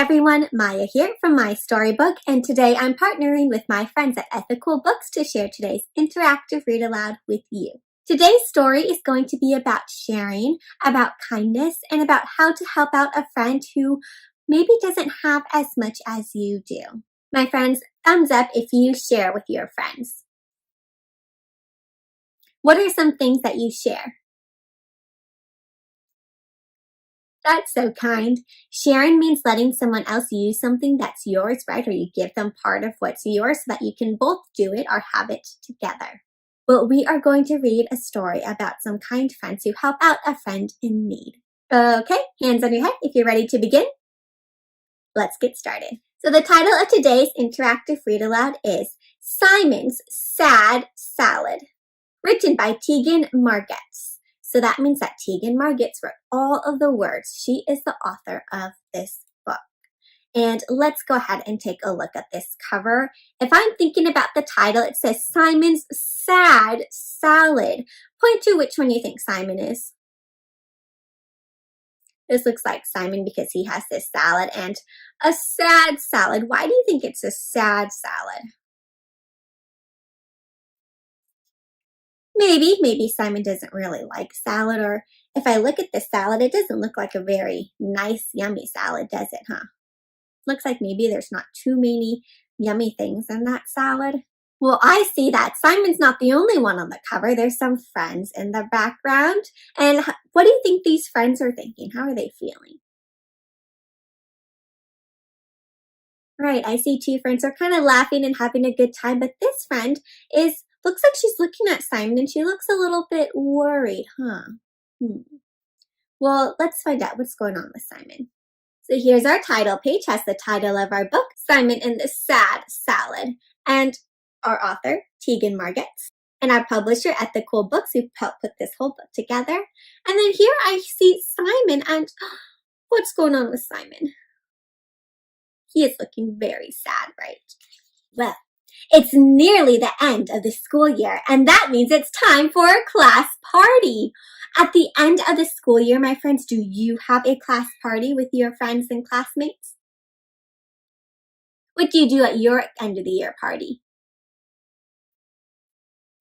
everyone, Maya here from MaiStoryBook, and today I'm partnering with my friends at Ethical Books to share today's interactive read aloud with you. Today's story is going to be about sharing, about kindness, and about how to help out a friend who maybe doesn't have as much as you do. My friends, thumbs up if you share with your friends. What are some things that you share? That's so kind. Sharing means letting someone else use something that's yours, right? Or you give them part of what's yours so that you can both do it or have it together. Well, we are going to read a story about some kind friends who help out a friend in need. Okay, hands on your head if you're ready to begin. Let's get started. So the title of today's interactive read aloud is Simon's Sad Salad, written by Teigan Margetts. So that means that Teigan Margetts wrote all of the words. She is the author of this book. And let's go ahead and take a look at this cover. If I'm thinking about the title, it says Simon's Sad Salad. Point to which one you think Simon is. This looks like Simon because he has this salad and a sad salad. Why do you think it's a sad salad? Maybe Simon doesn't really like salad, or if I look at the salad, it doesn't look like a very nice, yummy salad, does it, huh? Looks like maybe there's not too many yummy things in that salad. Well, I see that Simon's not the only one on the cover. There's some friends in the background. And what do you think these friends are thinking? How are they feeling? Right, I see two friends are kind of laughing and having a good time, but this friend looks like she's looking at Simon and she looks a little bit worried, huh? Well, let's find out what's going on with Simon. So here's our title page, has the title of our book, Simon and the Sad Salad, and our author, Teigan Margetts, and our publisher, Ethical Books, who helped put this whole book together. And then here I see Simon, and what's going on with Simon? He is looking very sad, right? Well, it's nearly the end of the school year, and that means it's time for a class party. At the end of the school year, my friends, do you have a class party with your friends and classmates? What do you do at your end of the year party?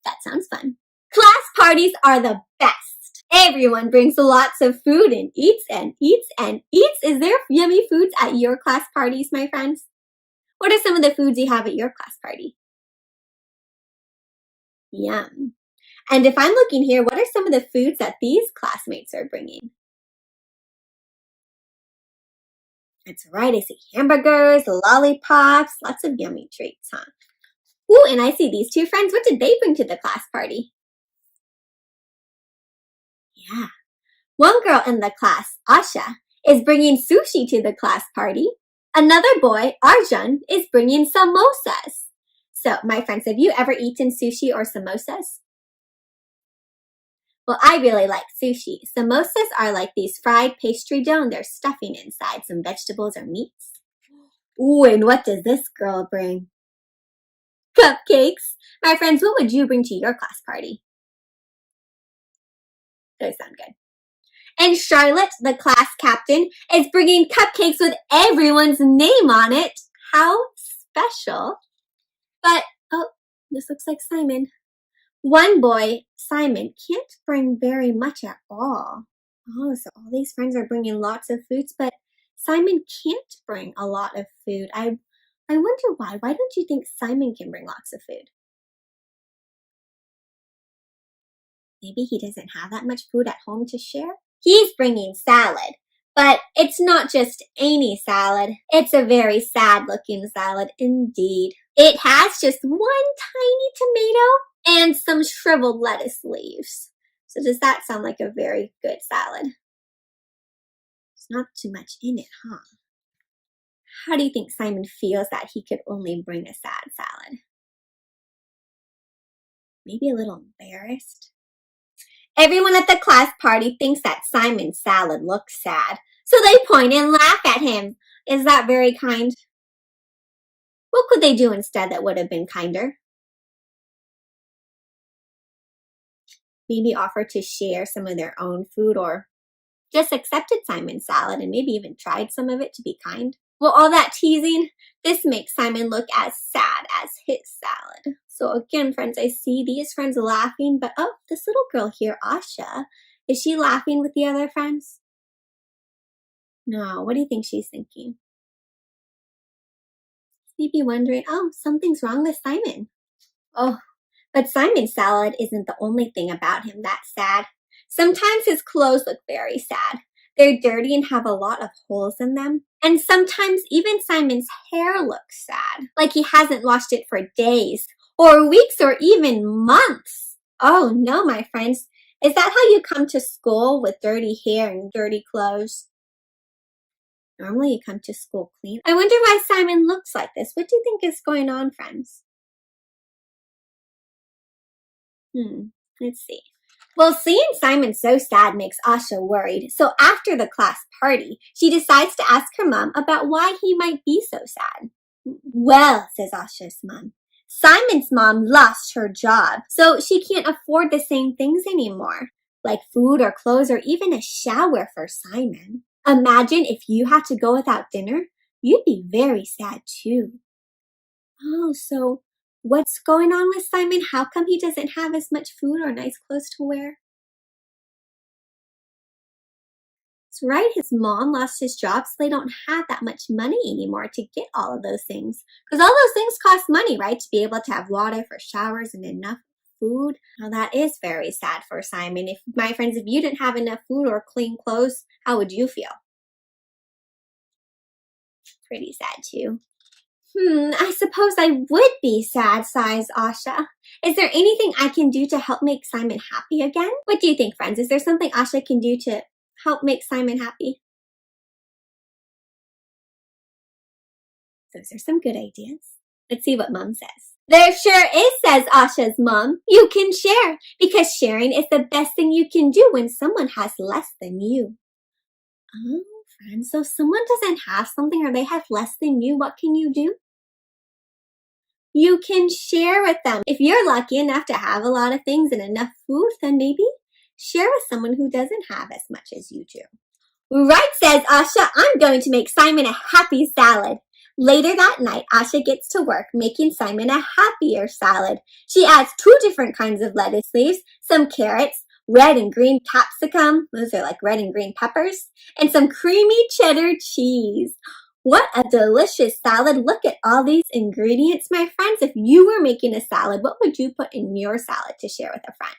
That sounds fun. Class parties are the best. Everyone brings lots of food and eats and eats and eats. Is there yummy foods at your class parties, my friends? What are some of the foods you have at your class party? Yum. And if I'm looking here, what are some of the foods that these classmates are bringing? That's right, I see hamburgers, lollipops, lots of yummy treats, huh? Ooh, and I see these two friends. What did they bring to the class party? Yeah. One girl in the class, Asha, is bringing sushi to the class party. Another boy, Arjun, is bringing samosas. So, my friends, have you ever eaten sushi or samosas? Well, I really like sushi. Samosas are like these fried pastry dough, and there's stuffing inside, some vegetables or meats. Ooh, and what does this girl bring? Cupcakes. My friends, what would you bring to your class party? Those sound good. And Charlotte, the class captain, is bringing cupcakes with everyone's name on it. How special. But, oh, this looks like Simon. One boy, Simon, can't bring very much at all. Oh, so all these friends are bringing lots of foods, but Simon can't bring a lot of food. I wonder why. Why don't you think Simon can bring lots of food? Maybe he doesn't have that much food at home to share? He's bringing salad, but it's not just any salad. It's a very sad-looking salad indeed. It has just one tiny tomato and some shriveled lettuce leaves. So does that sound like a very good salad? There's not too much in it, huh? How do you think Simon feels that he could only bring a sad salad? Maybe a little embarrassed? Everyone at the class party thinks that Simon's salad looks sad, so they point and laugh at him. Is that very kind? What could they do instead that would have been kinder? Maybe offer to share some of their own food, or just accepted Simon's salad and maybe even tried some of it to be kind. Well, all that teasing, this makes Simon look as sad as his salad. So again, friends, I see these friends laughing, but oh, this little girl here, Asha, is she laughing with the other friends? No, what do you think she's thinking? Maybe wondering, oh, something's wrong with Simon. Oh, but Simon's salad isn't the only thing about him that's sad. Sometimes his clothes look very sad. They're dirty and have a lot of holes in them. And sometimes even Simon's hair looks sad, like he hasn't washed it for days, or weeks, or even months. Oh no, my friends. Is that how you come to school with dirty hair and dirty clothes? Normally you come to school clean. I wonder why Simon looks like this. What do you think is going on, friends? Let's see. Well, seeing Simon so sad makes Asha worried, so after the class party, she decides to ask her mom about why he might be so sad. Well, says Asha's mom, Simon's mom lost her job, so she can't afford the same things anymore, like food or clothes or even a shower for Simon. Imagine if you had to go without dinner, you'd be very sad too. Oh, so what's going on with Simon? How come he doesn't have as much food or nice clothes to wear? That's right, his mom lost his job, so they don't have that much money anymore to get all of those things. Because all those things cost money, right? To be able to have water for showers and enough food. Now that is very sad for Simon. If my friends, if you didn't have enough food or clean clothes, how would you feel? Pretty sad too. I suppose I would be sad, sighs Asha. Is there anything I can do to help make Simon happy again? What do you think, friends? Is there something Asha can do to help make Simon happy? Those are some good ideas. Let's see what Mom says. There sure is, says Asha's mom. You can share, because sharing is the best thing you can do when someone has less than you. Oh, friends, so if someone doesn't have something or they have less than you, what can you do? You can share with them. If you're lucky enough to have a lot of things and enough food, then maybe share with someone who doesn't have as much as you do. Right, says Asha, I'm going to make Simon a happy salad. Later that night, Asha gets to work making Simon a happier salad. She adds 2 different kinds of lettuce leaves, some carrots, red and green capsicum, those are like red and green peppers, and some creamy cheddar cheese. What a delicious salad. Look at all these ingredients, my friends. If you were making a salad, what would you put in your salad to share with a friend?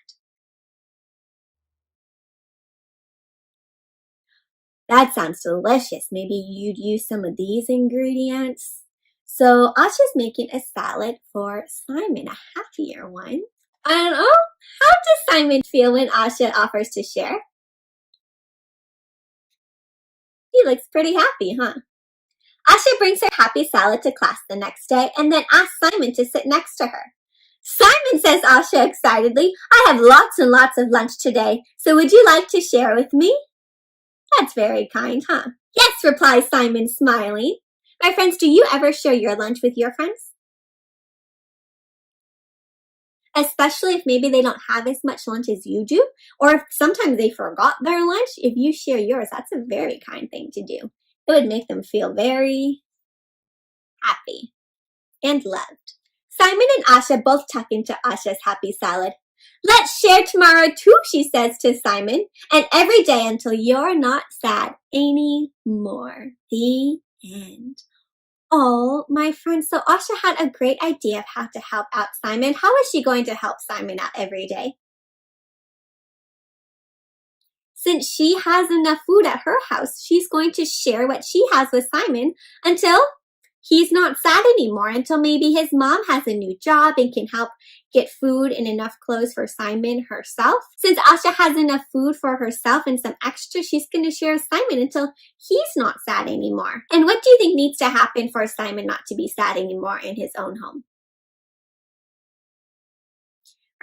That sounds delicious. Maybe you'd use some of these ingredients. So Asha's making a salad for Simon, a happier one. And oh, how does Simon feel when Asha offers to share? He looks pretty happy, huh? Asha brings her happy salad to class the next day and then asks Simon to sit next to her. Simon, says Asha excitedly, I have lots and lots of lunch today, so would you like to share with me? That's very kind, huh? Yes, replies Simon, smiling. My friends, do you ever share your lunch with your friends? Especially if maybe they don't have as much lunch as you do, or if sometimes they forgot their lunch, if you share yours, that's a very kind thing to do. It would make them feel very happy and loved. Simon and Asha both tuck into Asha's happy salad. Let's share tomorrow too, she says to Simon, and every day until you're not sad anymore. The end. Oh, my friend, so Asha had a great idea of how to help out Simon. How is she going to help Simon out every day? Since she has enough food at her house, she's going to share what she has with Simon until he's not sad anymore, until maybe his mom has a new job and can help get food and enough clothes for Simon herself. Since Asha has enough food for herself and some extra, she's going to share with Simon until he's not sad anymore. And what do you think needs to happen for Simon not to be sad anymore in his own home?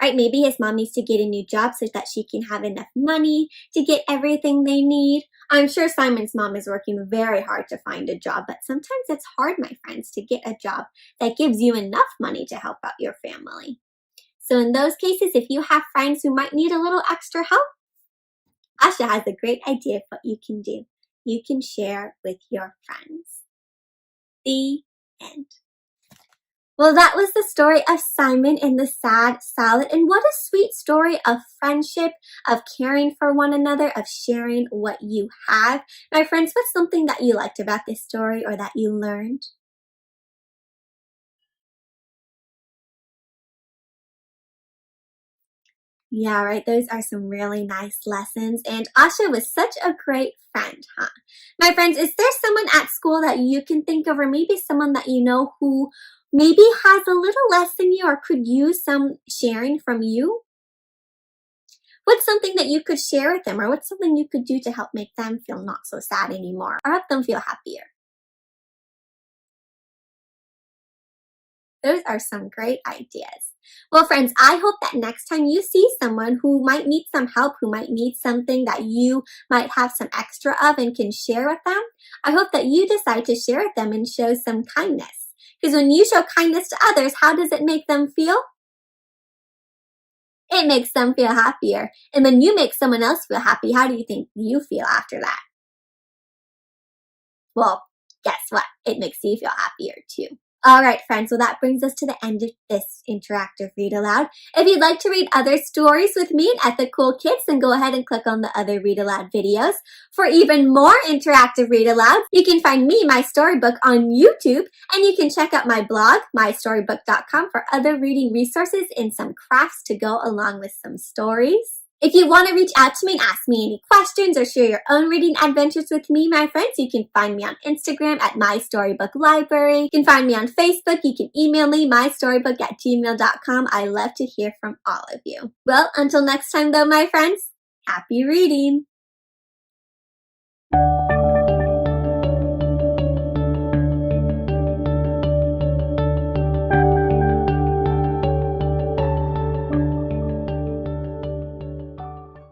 Right, maybe his mom needs to get a new job so that she can have enough money to get everything they need. I'm sure Simon's mom is working very hard to find a job, but sometimes it's hard, my friends, to get a job that gives you enough money to help out your family. So in those cases, if you have friends who might need a little extra help, Asha has a great idea of what you can do. You can share with your friends. The end. Well, that was the story of Simon and the Sad Salad, and what a sweet story of friendship, of caring for one another, of sharing what you have. My friends, what's something that you liked about this story or that you learned? Yeah, right. Those are some really nice lessons. And Asha was such a great friend, huh? My friends, is there someone at school that you can think of, or maybe someone that you know who maybe has a little less than you or could use some sharing from you? What's something that you could share with them, or what's something you could do to help make them feel not so sad anymore, or help them feel happier? Those are some great ideas. Well, friends, I hope that next time you see someone who might need some help, who might need something that you might have some extra of and can share with them, I hope that you decide to share with them and show some kindness. Because when you show kindness to others, how does it make them feel? It makes them feel happier. And when you make someone else feel happy, how do you think you feel after that? Well, guess what? It makes you feel happier too. All right, friends, well, that brings us to the end of this interactive read aloud. If you'd like to read other stories with me and Ethical Kids, then go ahead and click on the other read aloud videos. For even more interactive read aloud, you can find me, my storybook, on YouTube, and you can check out my blog, MaiStoryBook.com, for other reading resources and some crafts to go along with some stories. If you want to reach out to me and ask me any questions or share your own reading adventures with me, my friends, you can find me on Instagram at MaiStoryBookLibrary. You can find me on Facebook. You can email me, mystorybook@gmail.com. I love to hear from all of you. Well, until next time though, my friends, happy reading!